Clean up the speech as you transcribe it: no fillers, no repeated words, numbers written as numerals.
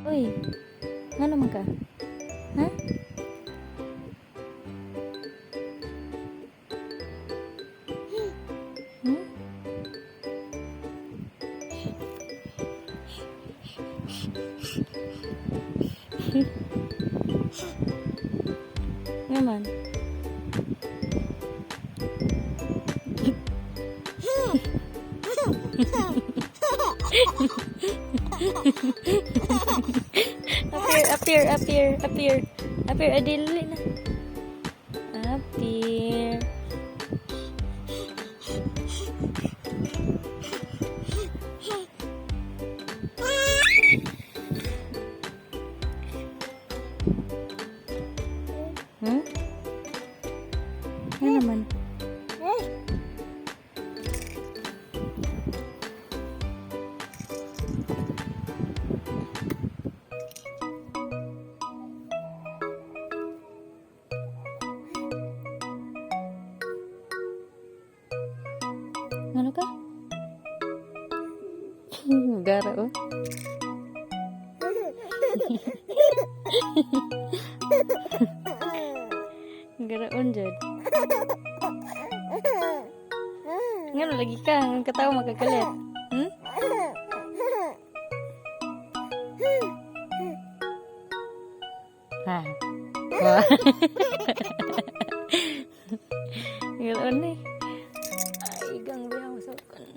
Uy, nga naman ka? Ha? Hmm? Naman. Appear, adili na. Appear. Hmm? Ano naman? Ano ka? Gara oh. Garaon jud. Ngano lagi ka, ang katawa magkakalit. Hmm? Ha. Wah. Garaon ni. Ay, gang biang usapan.